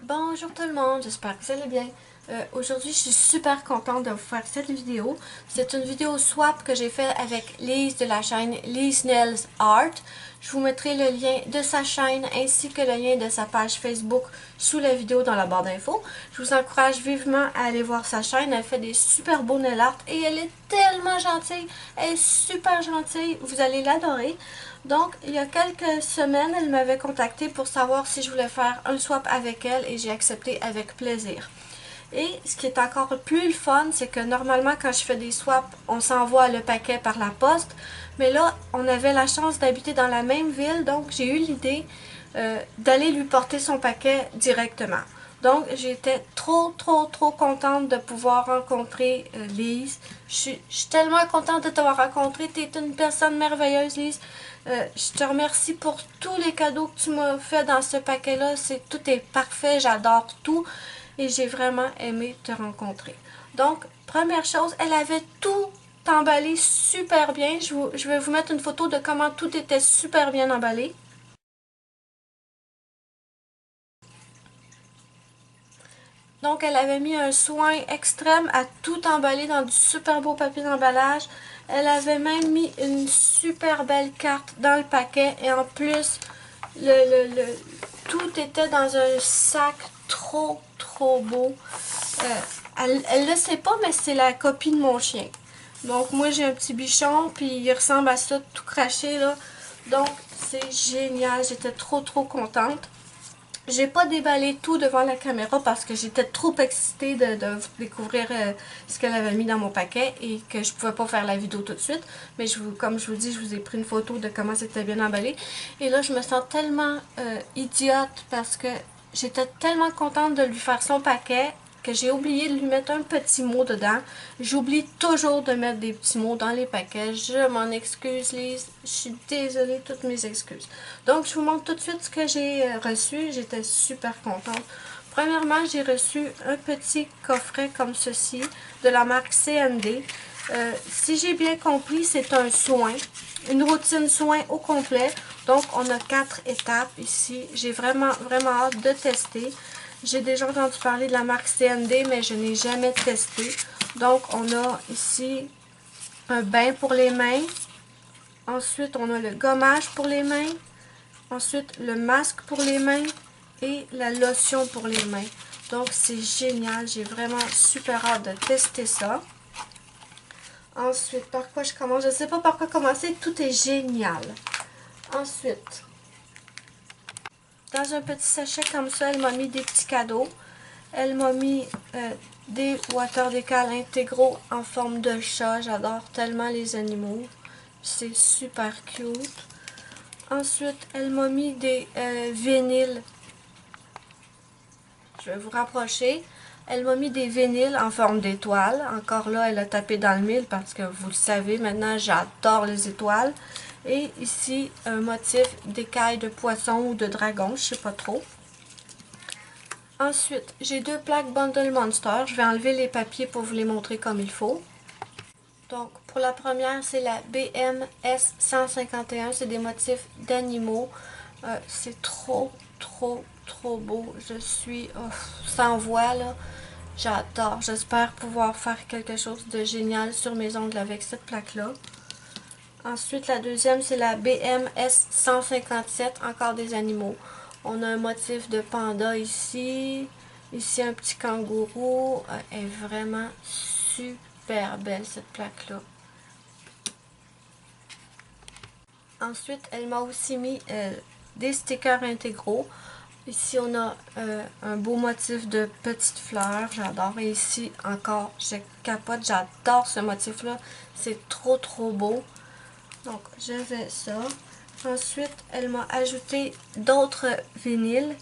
Bonjour tout le monde, j'espère que vous allez bien. Aujourd'hui, je suis super contente de vous faire cette vidéo. C'est une vidéo swap que j'ai fait avec Lise de la chaîne Lise Nails Art. Je vous mettrai le lien de sa chaîne ainsi que le lien de sa page Facebook sous la vidéo dans la barre d'infos. Je vous encourage vivement à aller voir sa chaîne. Elle fait des super beaux nail art et elle est tellement gentille. Elle est super gentille. Vous allez l'adorer. Donc, il y a quelques semaines, elle m'avait contacté pour savoir si je voulais faire un swap avec elle et j'ai accepté avec plaisir. Et ce qui est encore plus le fun, c'est que normalement, quand je fais des swaps, on s'envoie le paquet par la poste. Mais là, on avait la chance d'habiter dans la même ville, donc j'ai eu l'idée d'aller lui porter son paquet directement. Donc, j'étais trop contente de pouvoir rencontrer Lise. Je suis tellement contente de t'avoir rencontré. Tu es une personne merveilleuse, Lise. Je te remercie pour tous les cadeaux que tu m'as fait dans ce paquet-là. Tout est parfait, j'adore tout et j'ai vraiment aimé te rencontrer. Donc, première chose, elle avait tout emballé super bien. Je vais vous mettre une photo de comment tout était super bien emballé. Donc, elle avait mis un soin extrême à tout emballer dans du super beau papier d'emballage. Elle avait même mis une super belle carte dans le paquet. Et en plus, tout était dans un sac trop beau. Elle le sait pas, mais c'est la copie de mon chien. Donc, moi, j'ai un petit bichon, puis il ressemble à ça, tout craché, là. Donc, c'est génial. J'étais trop contente. J'ai pas déballé tout devant la caméra parce que j'étais trop excitée de découvrir ce qu'elle avait mis dans mon paquet et que je pouvais pas faire la vidéo tout de suite. Mais comme je vous dis, je vous ai pris une photo de comment c'était bien emballé. Et là, je me sens tellement idiote parce que j'étais tellement contente de lui faire son paquet que j'ai oublié de lui mettre un petit mot dedans. J'oublie toujours de mettre des petits mots dans les paquets. Je m'en excuse, Lise. Je suis désolée, toutes mes excuses. Donc, je vous montre tout de suite ce que j'ai reçu. J'étais super contente. Premièrement, j'ai reçu un petit coffret comme ceci de la marque CND. Si j'ai bien compris, c'est un soin, une routine soin au complet. Donc, on a 4 étapes ici. J'ai vraiment hâte de tester. J'ai déjà entendu parler de la marque CND, mais je n'ai jamais testé. Donc, on a ici un bain pour les mains. Ensuite, on a le gommage pour les mains. Ensuite, le masque pour les mains et la lotion pour les mains. Donc, c'est génial. J'ai vraiment super hâte de tester ça. Ensuite, par quoi je commence? Je ne sais pas par quoi commencer. Tout est génial. Ensuite, dans un petit sachet comme ça, elle m'a mis des petits cadeaux. Elle m'a mis des water décal intégraux en forme de chat. J'adore tellement les animaux. C'est super cute. Ensuite, elle m'a mis des vinyles. Je vais vous rapprocher. Elle m'a mis des vinyles en forme d'étoile. Encore là, elle a tapé dans le mille parce que vous le savez, maintenant, j'adore les étoiles. Et ici, un motif d'écaille de poisson ou de dragon, je sais pas trop. Ensuite, j'ai deux plaques Bundle Monster. Je vais enlever les papiers pour vous les montrer comme il faut. Donc, pour la première, c'est la BMS 151. C'est des motifs d'animaux. C'est trop beau. Je suis sans voix, là. J'adore. J'espère pouvoir faire quelque chose de génial sur mes ongles avec cette plaque-là. Ensuite, la deuxième, c'est la BMS 157. Encore des animaux. On a un motif de panda ici. Ici, un petit kangourou. Elle est vraiment super belle, cette plaque-là. Ensuite, elle m'a aussi mis des stickers intégraux. Ici, on a un beau motif de petites fleurs. J'adore. Et ici, encore, je capote. J'adore ce motif-là. C'est trop beau. Donc, j'avais ça. Ensuite, elle m'a ajouté d'autres vinyles.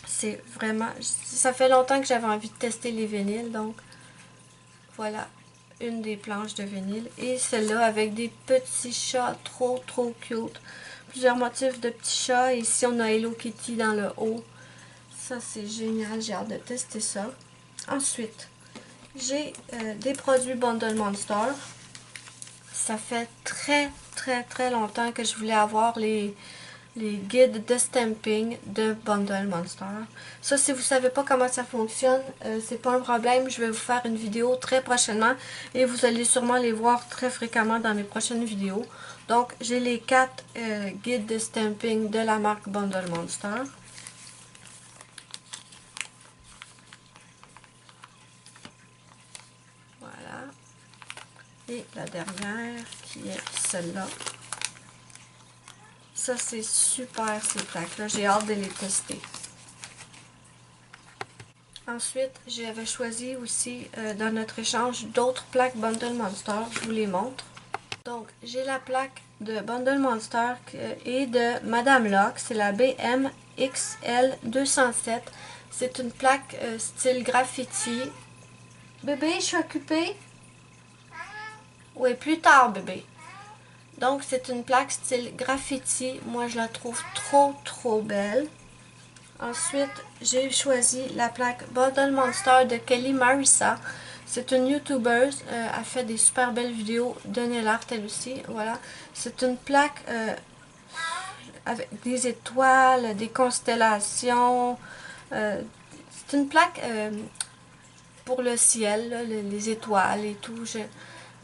C'est vraiment... Ça fait longtemps que j'avais envie de tester les vinyles. Donc, voilà une des planches de vinyle. Et celle-là avec des petits chats trop cute. Plusieurs motifs de petits chats. Ici, on a Hello Kitty dans le haut. Ça, c'est génial. J'ai hâte de tester ça. Ensuite, j'ai des produits Bundle Monster. Ça fait très longtemps que je voulais avoir les les guides de stamping de Bundle Monster. Ça, si vous ne savez pas comment ça fonctionne, c'est pas un problème. Je vais vous faire une vidéo très prochainement et vous allez sûrement les voir très fréquemment dans mes prochaines vidéos. Donc, j'ai les 4 guides de stamping de la marque Bundle Monster. Voilà. Et la dernière qui est celle-là. Ça, c'est super ces plaques-là. J'ai hâte de les tester. Ensuite, j'avais choisi aussi dans notre échange d'autres plaques Bundle Monster. Je vous les montre. Donc, j'ai la plaque de Bundle Monster et de Madame Locke. C'est la BMXL 207. C'est une plaque style graffiti. Bébé, je suis occupée? Oui, plus tard, bébé. Donc, c'est une plaque style graffiti. Moi, je la trouve trop belle. Ensuite, j'ai choisi la plaque Bundle Monster de Kelly Marissa. C'est une YouTubeuse. Elle fait des super belles vidéos de nail art, elle aussi. Voilà. C'est une plaque avec des étoiles, des constellations. C'est une plaque pour le ciel, là, les étoiles et tout.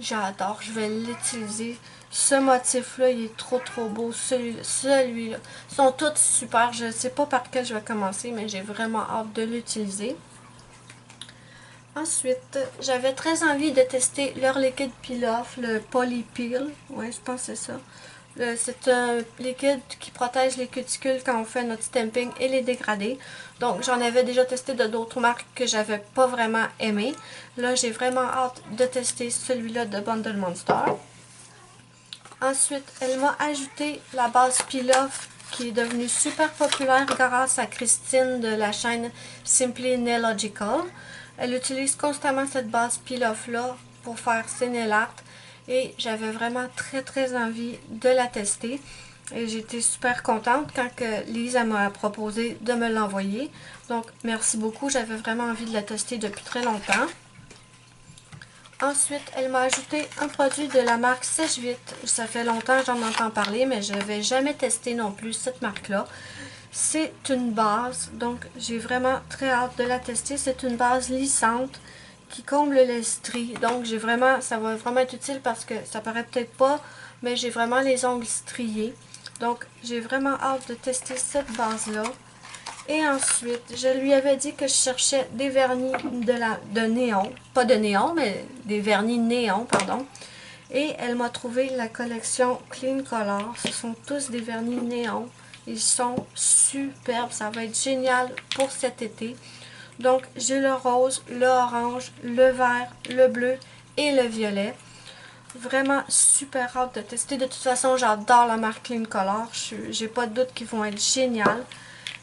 J'adore. Je vais l'utiliser. Ce motif-là, il est trop beau. Celui-là. Ils sont tous super. Je ne sais pas par quel je vais commencer, mais j'ai vraiment hâte de l'utiliser. Ensuite, j'avais très envie de tester leur liquide peel-off, le Poly Peel. Ouais, je pense que c'est ça. C'est un liquide qui protège les cuticules quand on fait notre stamping et les dégradés. Donc, j'en avais déjà testé de d'autres marques que j'avais pas vraiment aimé. Là, j'ai vraiment hâte de tester celui-là de Bundle Monster. Ensuite, elle m'a ajouté la base Peel-Off qui est devenue super populaire grâce à Christine de la chaîne Simply Nailogical. Elle utilise constamment cette base Peel-Off-là pour faire ses nail art et j'avais vraiment très envie de la tester. Et j'étais super contente quand Lise m'a proposé de me l'envoyer. Donc, merci beaucoup. J'avais vraiment envie de la tester depuis très longtemps. Ensuite, elle m'a ajouté un produit de la marque Sèche Vite. Ça fait longtemps que j'en entends parler, mais je n'avais jamais testé non plus cette marque-là. C'est une base, donc j'ai vraiment très hâte de la tester. C'est une base lissante qui comble les stries. Donc ça va vraiment être utile parce que ça paraît peut-être pas, mais j'ai vraiment les ongles striés. Donc j'ai vraiment hâte de tester cette base-là. Et ensuite, je lui avais dit que je cherchais des vernis de néon. Pas de néon, mais des vernis néon, pardon. Et elle m'a trouvé la collection Clean Color. Ce sont tous des vernis néon. Ils sont superbes. Ça va être génial pour cet été. Donc, j'ai le rose, le orange, le vert, le bleu et le violet. Vraiment super hâte de tester. De toute façon, j'adore la marque Clean Color. J'ai pas de doute qu'ils vont être géniales.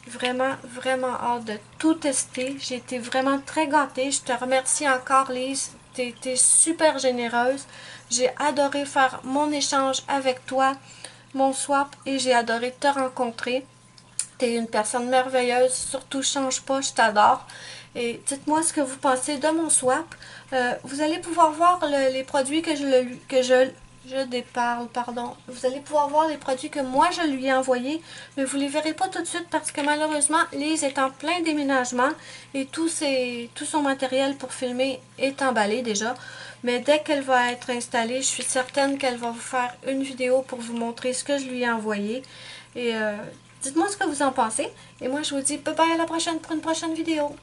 Vraiment hâte de tout tester. J'ai été vraiment très gâtée. Je te remercie encore, Lise. Tu as été super généreuse. J'ai adoré faire mon échange avec toi, mon swap, et j'ai adoré te rencontrer. Tu es une personne merveilleuse. Surtout, change pas, je t'adore. Et dites-moi ce que vous pensez de mon swap. Vous allez pouvoir voir les produits que je déparle, pardon. Vous allez pouvoir voir les produits que moi je lui ai envoyés, mais vous les verrez pas tout de suite parce que malheureusement, Lise est en plein déménagement et tout son matériel pour filmer est emballé déjà. Mais dès qu'elle va être installée, je suis certaine qu'elle va vous faire une vidéo pour vous montrer ce que je lui ai envoyé. Et dites-moi ce que vous en pensez. Et moi, je vous dis bye bye à la prochaine pour une prochaine vidéo.